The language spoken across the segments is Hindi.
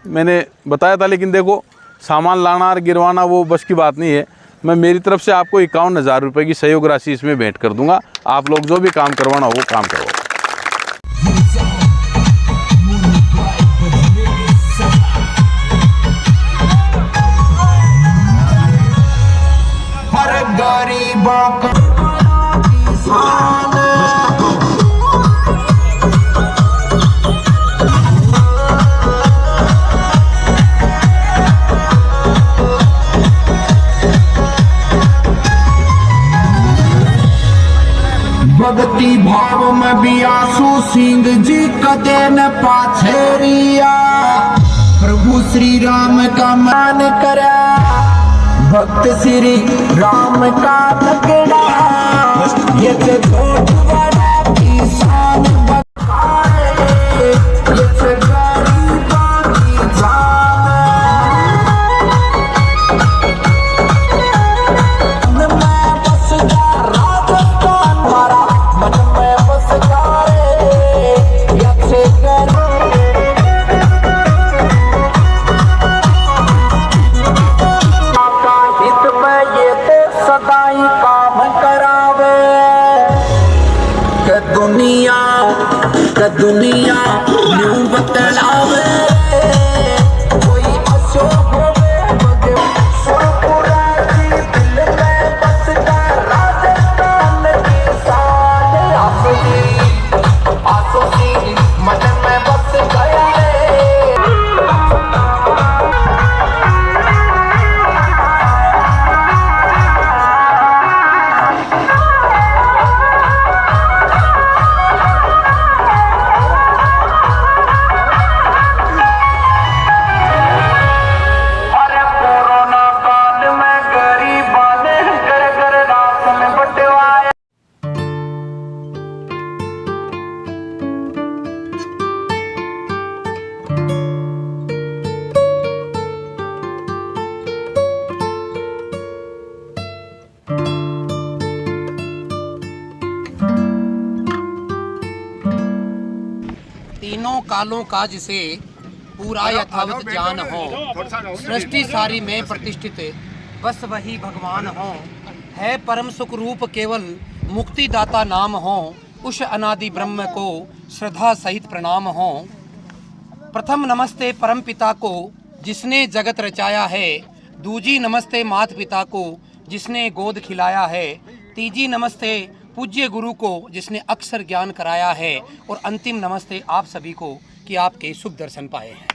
मैंने बताया था, लेकिन देखो सामान लाना और गिरवाना वो बस की बात नहीं है। मैं मेरी तरफ से आपको 51,000 रुपये की सहयोग राशि इसमें भेंट कर दूंगा। आप लोग जो भी काम करवाना हो वो काम करवाओ। भक्ति भाव में भी आंसू सिंह जी कदे न पाछेरिया, प्रभु श्री राम का मान करा, भक्त श्री राम का तकड़ा, ये तो बड़ा किसान बखाए, ये तो गरीबों की जान। मन में बस जा राजस्थान मारा, मन में बस जा रे, ये तो सदाई काम करावे के दुनिया न्यू बतलावे, कोई अशोक होवे सुरपुरा की दिल में बस जा राजस्थान की शान। आसुसी मन में बस गया तीनों कालों का जिसे पूरा यथावत जान हो, सृष्टि सारी में प्रतिष्ठित बस वही भगवान हो, है परम सुख रूप केवल मुक्तिदाता नाम हो, उस अनादि ब्रह्म को श्रद्धा सहित प्रणाम हो। प्रथम नमस्ते परम पिता को जिसने जगत रचाया है, दूजी नमस्ते माता पिता को जिसने गोद खिलाया है, तीजी नमस्ते पूज्य गुरु को जिसने अक्षर ज्ञान कराया है, और अंतिम नमस्ते आप सभी को कि आपके शुभ दर्शन पाए हैं।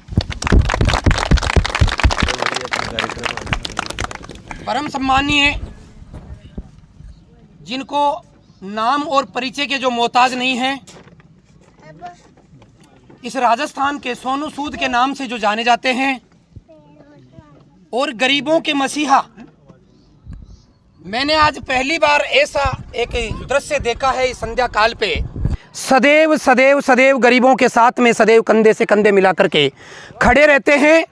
परम सम्मानीय, जिनको नाम और परिचय के जो मोहताज नहीं हैं, इस राजस्थान के सोनू सूद के नाम से जो जाने जाते हैं और गरीबों के मसीहा, मैंने आज पहली बार ऐसा एक दृश्य देखा है इस संध्या काल पे। सदैव सदैव सदैव गरीबों के साथ में सदैव कंधे से कंधे मिला करके खड़े रहते हैं।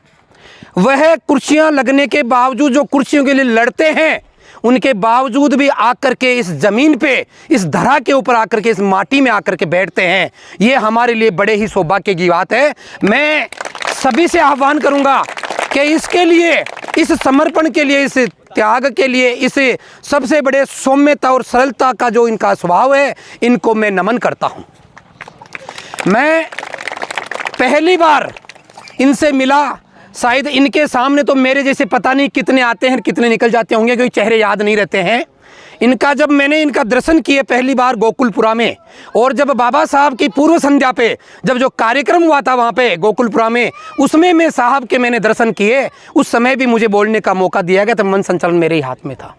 वह कुर्सियां लगने के बावजूद जो कुर्सियों के लिए लड़ते हैं, उनके बावजूद भी आकर के इस ज़मीन पे, इस धरा के ऊपर आकर के, इस माटी में आकर के बैठते हैं। ये हमारे लिए बड़े ही सौभाग्य की बात है। मैं सभी से आह्वान करूंगा कि इसके लिए, इस समर्पण के लिए, इस त्याग के लिए, इस सबसे बड़े सौम्यता और सरलता का जो इनका स्वभाव है, इनको मैं नमन करता हूं। मैं पहली बार इनसे मिला, शायद इनके सामने तो मेरे जैसे पता नहीं कितने आते हैं, कितने निकल जाते होंगे, क्योंकि चेहरे याद नहीं रहते हैं। इनका जब मैंने इनका दर्शन किए पहली बार गोकुलपुरा में, और जब बाबा साहब की पूर्व संध्या पे जब जो कार्यक्रम हुआ था वहाँ पे गोकुलपुरा में, उसमें मैं साहब के मैंने दर्शन किए। उस समय भी मुझे बोलने का मौका दिया गया, तब मन संचालन मेरे ही हाथ में था।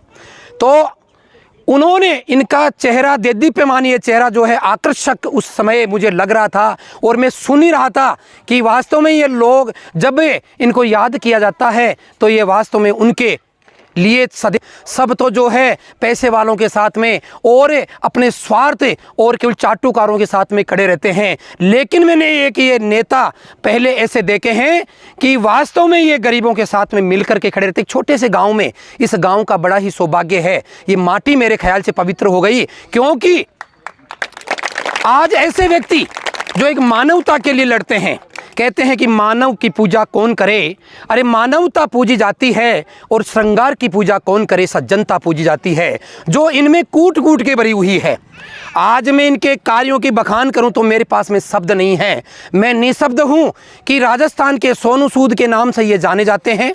तो उन्होंने, इनका चेहरा, देदीप्यमानी चेहरा जो है आकर्षक उस समय मुझे लग रहा था, और मैं सुन ही रहा था कि वास्तव में ये लोग जब इनको याद किया जाता है तो ये वास्तव में उनके लिए सब तो जो है पैसे वालों के साथ में और अपने स्वार्थ और केवल चाटुकारों के साथ में खड़े रहते हैं। लेकिन मैंने एक ये नेता पहले ऐसे देखे हैं कि वास्तव में ये गरीबों के साथ में मिलकर के खड़े रहते। एक छोटे से गांव में, इस गांव का बड़ा ही सौभाग्य है, ये माटी मेरे ख्याल से पवित्र हो गई, क्योंकि आज ऐसे व्यक्ति जो एक मानवता के लिए लड़ते हैं। कहते हैं कि मानव की पूजा कौन करे, अरे मानवता पूजी जाती है और श्रृंगार की पूजा कौन करे, सज्जनता पूजी जाती है जो इनमें कूट कूट के भरी हुई है। आज मैं इनके कार्यों की बखान करूं तो मेरे पास में शब्द नहीं है। मैं निशब्द हूं कि राजस्थान के सोनू सूद के नाम से ये जाने जाते हैं।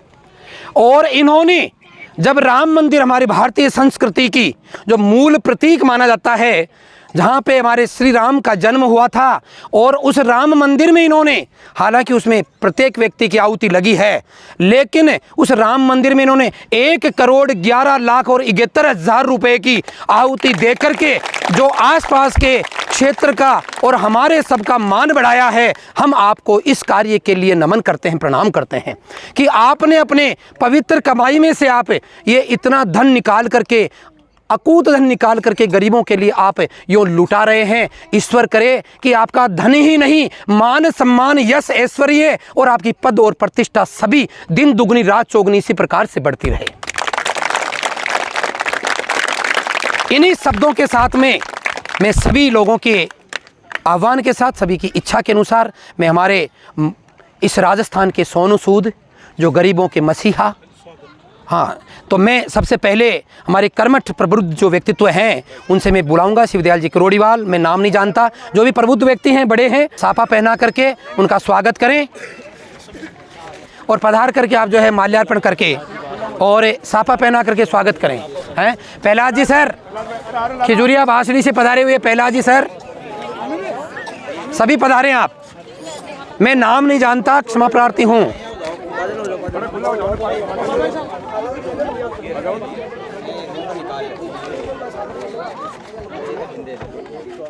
और इन्होंने जब राम मंदिर हमारी भारतीय संस्कृति की जो मूल प्रतीक माना जाता है, जहाँ पे हमारे श्री राम का जन्म हुआ था, और उस राम मंदिर में इन्होंने, हालांकि उसमें प्रत्येक व्यक्ति की आहुति लगी है, लेकिन उस राम मंदिर में इन्होंने 1,11,71,000 रुपए की आहुति दे करके जो आसपास के क्षेत्र का और हमारे सबका मान बढ़ाया है। हम आपको इस कार्य के लिए नमन करते हैं, प्रणाम करते हैं कि आपने अपने पवित्र कमाई में से आप ये इतना धन निकाल करके, अकूत धन निकाल करके गरीबों के लिए आप यूँ लुटा रहे हैं। ईश्वर करे कि आपका धन ही नहीं, मान सम्मान यश ऐश्वर्य और आपकी पद और प्रतिष्ठा सभी दिन दुगनी रात चौगनी इसी प्रकार से बढ़ती रहे। इन्हीं शब्दों के साथ में मैं सभी लोगों के आह्वान के साथ, सभी की इच्छा के अनुसार, मैं हमारे इस राजस्थान के सोनू सूद जो गरीबों के मसीहा, हाँ, तो मैं सबसे पहले हमारे कर्मठ प्रबुद्ध जो व्यक्तित्व हैं उनसे मैं बुलाऊंगा। शिवदयाल जी करोड़ीवाल, मैं नाम नहीं जानता, जो भी प्रबुद्ध व्यक्ति हैं, बड़े हैं, साफा पहना करके उनका स्वागत करें और पधार करके आप जो है माल्यार्पण करके और साफा पहना करके स्वागत करें। हैं प्रहलाद जी सर, खिजूरिया भाषणी से पधारे हुए प्रहलाद जी सर, सभी पधारें आप। मैं नाम नहीं जानता, क्षमा प्रार्थी हूँ।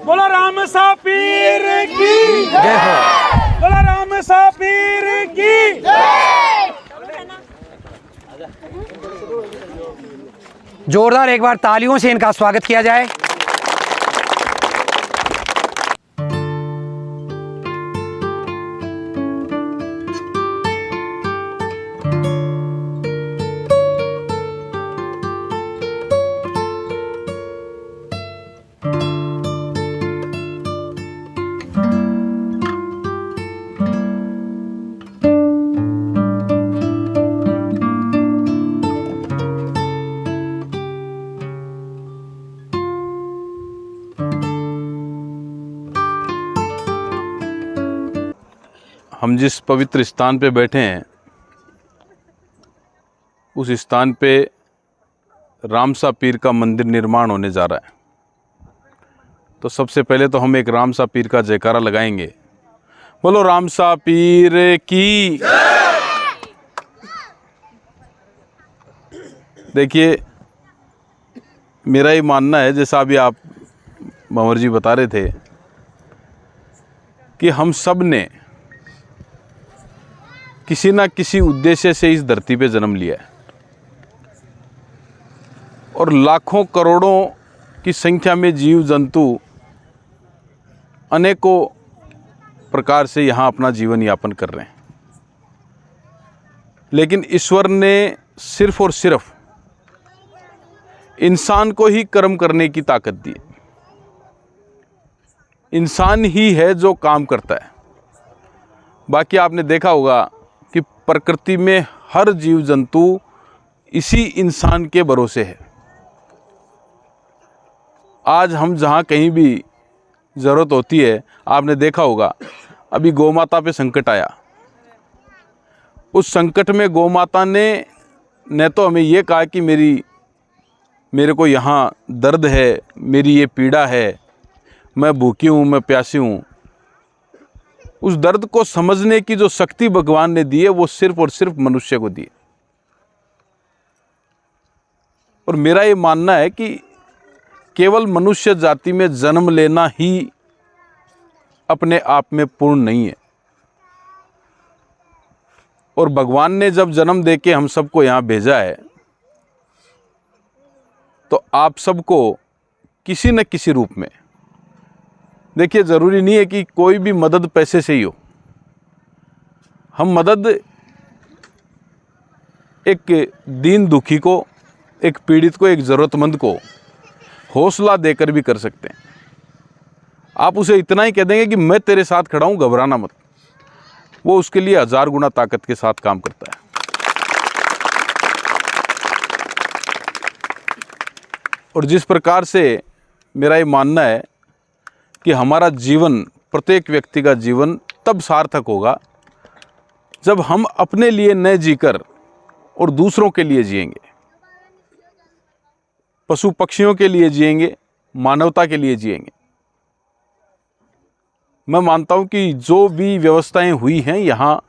बोला राम सा पीर की जय हो। बोला राम सा पीर की। जोरदार एक बार तालियों से इनका स्वागत किया जाए। हम जिस पवित्र स्थान पे बैठे हैं उस स्थान पे रामसा पीर का मंदिर निर्माण होने जा रहा है। तो सबसे पहले तो हम एक रामसा पीर का जयकारा लगाएंगे। बोलो रामसा पीर की। देखिए, मेरा ये मानना है, जैसा अभी आप मंवर जी बता रहे थे, कि हम सब ने किसी ना किसी उद्देश्य से इस धरती पे जन्म लिया है और लाखों करोड़ों की संख्या में जीव जंतु अनेकों प्रकार से यहाँ अपना जीवन यापन कर रहे हैं। लेकिन ईश्वर ने सिर्फ और सिर्फ इंसान को ही कर्म करने की ताकत दी। इंसान ही है जो काम करता है। बाकी आपने देखा होगा कि प्रकृति में हर जीव जंतु इसी इंसान के भरोसे है। आज हम जहाँ कहीं भी ज़रूरत होती है, आपने देखा होगा अभी गौ माता पे संकट आया। उस संकट में गौ माता ने न तो हमें ये कहा कि मेरे को यहाँ दर्द है, मेरी ये पीड़ा है, मैं भूखी हूँ, मैं प्यासी हूँ। उस दर्द को समझने की जो शक्ति भगवान ने दी है वो सिर्फ और सिर्फ मनुष्य को दी है। और मेरा ये मानना है कि केवल मनुष्य जाति में जन्म लेना ही अपने आप में पूर्ण नहीं है। और भगवान ने जब जन्म देके हम सबको यहाँ भेजा है तो आप सबको किसी न किसी रूप में, देखिए ज़रूरी नहीं है कि कोई भी मदद पैसे से ही हो। हम मदद एक दीन दुखी को, एक पीड़ित को, एक ज़रूरतमंद को हौसला देकर भी कर सकते हैं। आप उसे इतना ही कह देंगे कि मैं तेरे साथ खड़ा हूँ, घबराना मत, वो उसके लिए 1000 गुना ताकत के साथ काम करता है। और जिस प्रकार से मेरा ये मानना है कि हमारा जीवन, प्रत्येक व्यक्ति का जीवन तब सार्थक होगा जब हम अपने लिए न जीकर और दूसरों के लिए जिएंगे, पशु पक्षियों के लिए जिएंगे, मानवता के लिए जिएंगे। मैं मानता हूं कि जो भी व्यवस्थाएं हुई हैं यहाँ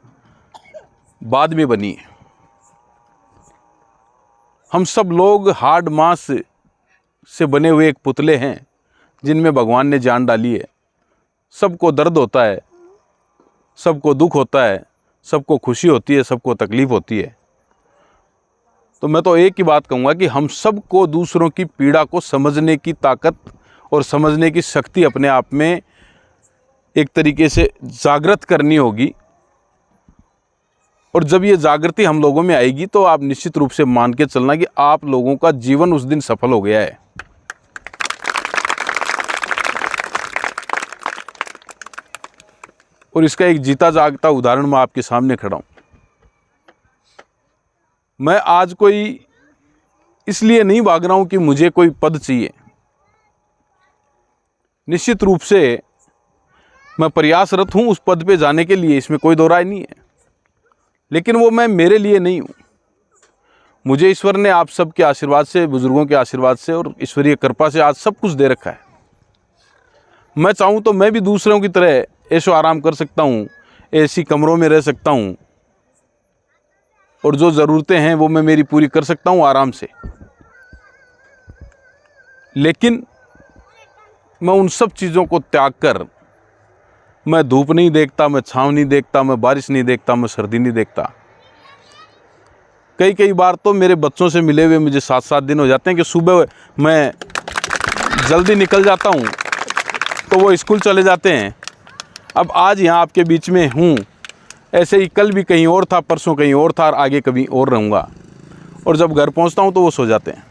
बाद में बनी हैं। हम सब लोग हार्ड मांस से बने हुए एक पुतले हैं जिनमें भगवान ने जान डाली है। सबको दर्द होता है, सबको दुख होता है, सबको खुशी होती है, सबको तकलीफ होती है। तो मैं तो एक ही बात कहूँगा कि हम सबको दूसरों की पीड़ा को समझने की ताकत और समझने की शक्ति अपने आप में एक तरीके से जागृत करनी होगी। और जब ये जागृति हम लोगों में आएगी तो आप निश्चित रूप से मान के चलना कि आप लोगों का जीवन उस दिन सफल हो गया है। और इसका एक जीता जागता उदाहरण मैं आपके सामने खड़ा हूं। मैं आज कोई इसलिए नहीं भाग रहा हूं कि मुझे कोई पद चाहिए। निश्चित रूप से मैं प्रयासरत हूं उस पद पे जाने के लिए, इसमें कोई दो राय नहीं है, लेकिन वो मैं मेरे लिए नहीं हूं। मुझे ईश्वर ने आप सबके आशीर्वाद से, बुजुर्गों के आशीर्वाद से और ईश्वरीय कृपा से आज सब कुछ दे रखा है। मैं चाहूं तो मैं भी दूसरों की तरह ऐशो आराम कर सकता हूँ, ऐसी कमरों में रह सकता हूँ, और जो ज़रूरतें हैं वो मैं मेरी पूरी कर सकता हूँ आराम से। लेकिन मैं उन सब चीज़ों को त्याग कर, मैं धूप नहीं देखता, मैं छाँव नहीं देखता, मैं बारिश नहीं देखता, मैं सर्दी नहीं देखता। कई बार तो मेरे बच्चों से मिले हुए मुझे 7-7 दिन हो जाते हैं कि सुबह मैं जल्दी निकल जाता हूँ तो वो स्कूल चले जाते हैं। अब आज यहाँ आपके बीच में हूँ, ऐसे ही कल भी कहीं और था, परसों कहीं और था, और आगे कभी और रहूँगा। और जब घर पहुँचता हूँ तो वो सो जाते हैं।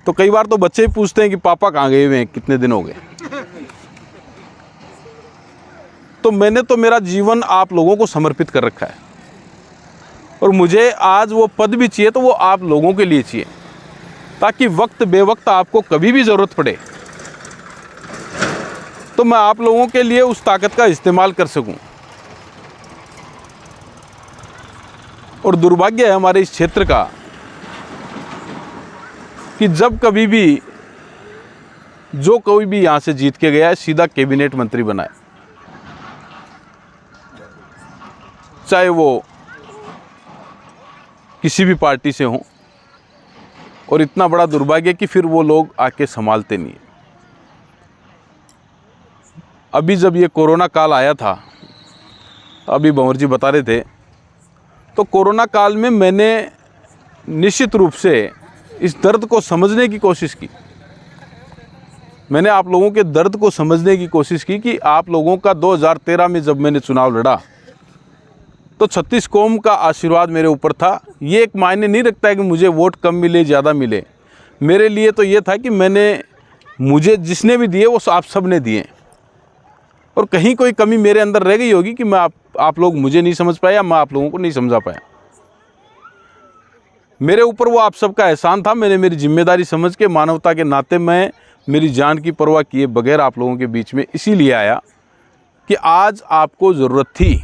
तो कई बार तो बच्चे ही पूछते हैं कि पापा कहाँ गए हुए हैं, कितने दिन हो गए। तो मैंने तो मेरा जीवन आप लोगों को समर्पित कर रखा है, और मुझे आज वो पद भी चाहिए तो वो आप लोगों के लिए चाहिए, ताकि वक्त बेवक्त आपको कभी भी ज़रूरत पड़े तो मैं आप लोगों के लिए उस ताकत का इस्तेमाल कर सकूं। और दुर्भाग्य है हमारे इस क्षेत्र का कि जब कभी भी जो कोई भी यहाँ से जीत के गया है सीधा कैबिनेट मंत्री बना है, चाहे वो किसी भी पार्टी से हों। और इतना बड़ा दुर्भाग्य कि फिर वो लोग आके संभालते नहीं। अभी जब ये कोरोना काल आया था, अभी भंवर जी बता रहे थे, तो कोरोना काल में मैंने निश्चित रूप से इस दर्द को समझने की कोशिश की। मैंने आप लोगों के दर्द को समझने की कोशिश की कि आप लोगों का 2013 में जब मैंने चुनाव लड़ा तो 36 कौम का आशीर्वाद मेरे ऊपर था। ये एक मायने नहीं रखता है कि मुझे वोट कम मिले ज़्यादा मिले। मेरे लिए तो ये था कि मुझे जिसने भी दिए वो आप सब ने दिए, और कहीं कोई कमी मेरे अंदर रह गई होगी कि मैं आप लोग मुझे नहीं समझ पाए या मैं आप लोगों को नहीं समझा पाया। मेरे ऊपर वो आप सबका एहसान था। मैंने मेरी जिम्मेदारी समझ के मानवता के नाते मैं मेरी जान की परवाह किए बगैर आप लोगों के बीच में इसीलिए आया कि आज आपको ज़रूरत थी।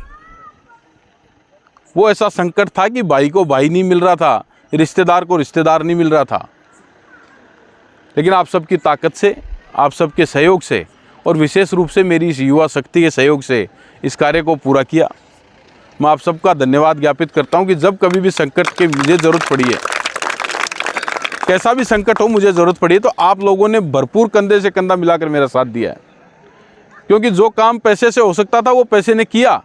वो ऐसा संकट था कि भाई को भाई नहीं मिल रहा था, रिश्तेदार को रिश्तेदार नहीं मिल रहा था, लेकिन आप सबकी ताकत से, आप सबके सहयोग से, और विशेष रूप से मेरी इस युवा शक्ति के सहयोग से इस कार्य को पूरा किया। मैं आप सबका धन्यवाद ज्ञापित करता हूं कि जब कभी भी संकट की मुझे ज़रूरत पड़ी है, कैसा भी संकट हो मुझे ज़रूरत पड़ी है, तो आप लोगों ने भरपूर कंधे से कंधा मिलाकर मेरा साथ दिया है। क्योंकि जो काम पैसे से हो सकता था वो पैसे ने किया,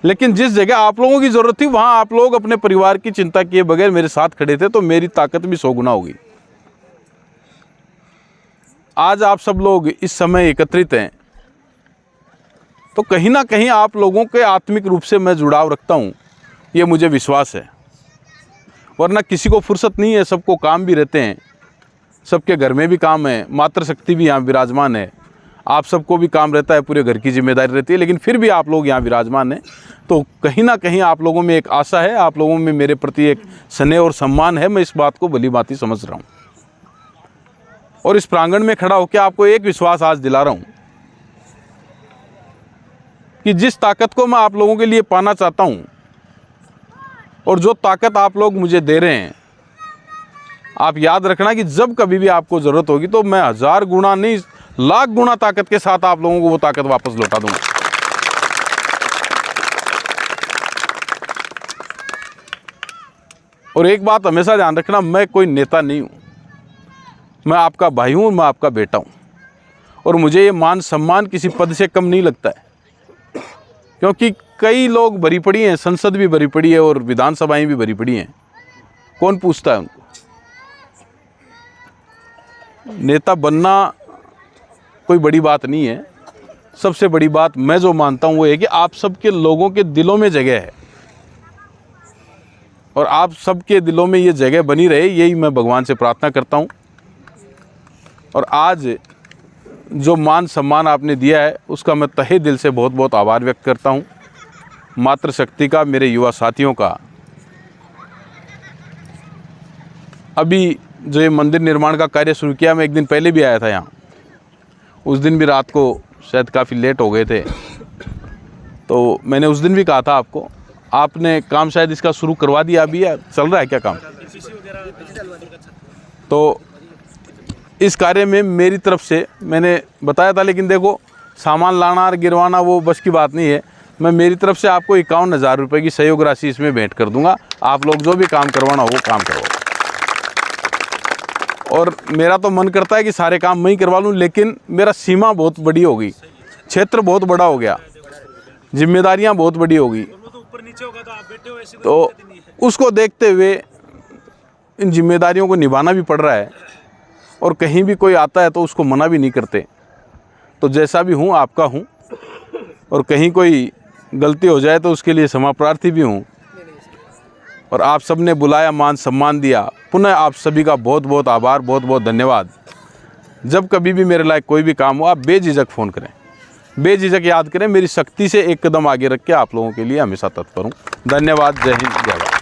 लेकिन जिस जगह आप लोगों की ज़रूरत थी वहाँ आप लोग अपने परिवार की चिंता किए बगैर मेरे साथ खड़े थे, तो मेरी ताकत भी 100 गुना होगी। आज आप सब लोग इस समय एकत्रित हैं तो कहीं ना कहीं आप लोगों के आत्मिक रूप से मैं जुड़ाव रखता हूँ, ये मुझे विश्वास है। वरना किसी को फुर्सत नहीं है, सबको काम भी रहते हैं, सबके घर में भी काम है, मातृशक्ति भी यहाँ विराजमान है। आप सबको भी काम रहता है, पूरे घर की जिम्मेदारी रहती है, लेकिन फिर भी आप लोग यहाँ विराजमान हैं तो कहीं ना कहीं आप लोगों में एक आशा है, आप लोगों में मेरे प्रति एक स्नेह और सम्मान है। मैं इस बात को भली भांति समझ रहा हूँ और इस प्रांगण में खड़ा होकर आपको एक विश्वास आज दिला रहा हूँ कि जिस ताकत को मैं आप लोगों के लिए पाना चाहता हूँ और जो ताकत आप लोग मुझे दे रहे हैं, आप याद रखना कि जब कभी भी आपको ज़रूरत होगी तो मैं 1000 गुना नहीं, लाख गुना ताकत के साथ आप लोगों को वो ताकत वापस लौटा दूंगा। और एक बात हमेशा ध्यान रखना, मैं कोई नेता नहीं हूं, मैं आपका भाई हूं, मैं आपका बेटा हूं और मुझे ये मान सम्मान किसी पद से कम नहीं लगता है, क्योंकि कई लोग भरी पड़ी हैं, संसद भी भरी पड़ी है और विधानसभाएं भी भरी पड़ी हैं, कौन पूछता है उनको। नेता बनना कोई बड़ी बात नहीं है। सबसे बड़ी बात मैं जो मानता हूँ वो है कि आप सबके लोगों के दिलों में जगह है और आप सबके दिलों में ये जगह बनी रहे, यही मैं भगवान से प्रार्थना करता हूँ। और आज जो मान सम्मान आपने दिया है उसका मैं तहे दिल से बहुत बहुत आभार व्यक्त करता हूँ, मातृशक्ति का, मेरे युवा साथियों का। अभी जो ये मंदिर निर्माण का कार्य शुरू किया, मैं एक दिन पहले भी आया था यहाँ, उस दिन भी रात को शायद काफ़ी लेट हो गए थे, तो मैंने उस दिन भी कहा था आपको, आपने काम शायद इसका शुरू करवा दिया अभी, या चल रहा है क्या काम? तो इस कार्य में मेरी तरफ से मैंने बताया था, लेकिन देखो सामान लाना और गिरवाना वो बस की बात नहीं है। मैं मेरी तरफ से आपको 51,000 रुपये की सहयोग राशि इसमें भेंट कर दूंगा, आप लोग जो भी काम करवाना हो वो काम करवाओ। और मेरा तो मन करता है कि सारे काम मैं ही करवा लूँ, लेकिन मेरा सीमा बहुत बड़ी हो गई, क्षेत्र बहुत बड़ा हो गया, जिम्मेदारियां बहुत बड़ी हो गई, तो उसको देखते हुए इन जिम्मेदारियों को निभाना भी पड़ रहा है। और कहीं भी कोई आता है तो उसको मना भी नहीं करते। तो जैसा भी हूँ आपका हूँ, और कहीं कोई गलती हो जाए तो उसके लिए क्षमा प्रार्थी भी हूँ। और आप सब ने बुलाया, मान सम्मान दिया, पुनः आप सभी का बहुत बहुत आभार, बहुत बहुत धन्यवाद। जब कभी भी मेरे लायक कोई भी काम हो आप बेझिझक फ़ोन करें, बेझिझक याद करें, मेरी शक्ति से एक कदम आगे रख के आप लोगों के लिए हमेशा तत्पर हूँ। धन्यवाद। जय हिंद, जय भारत।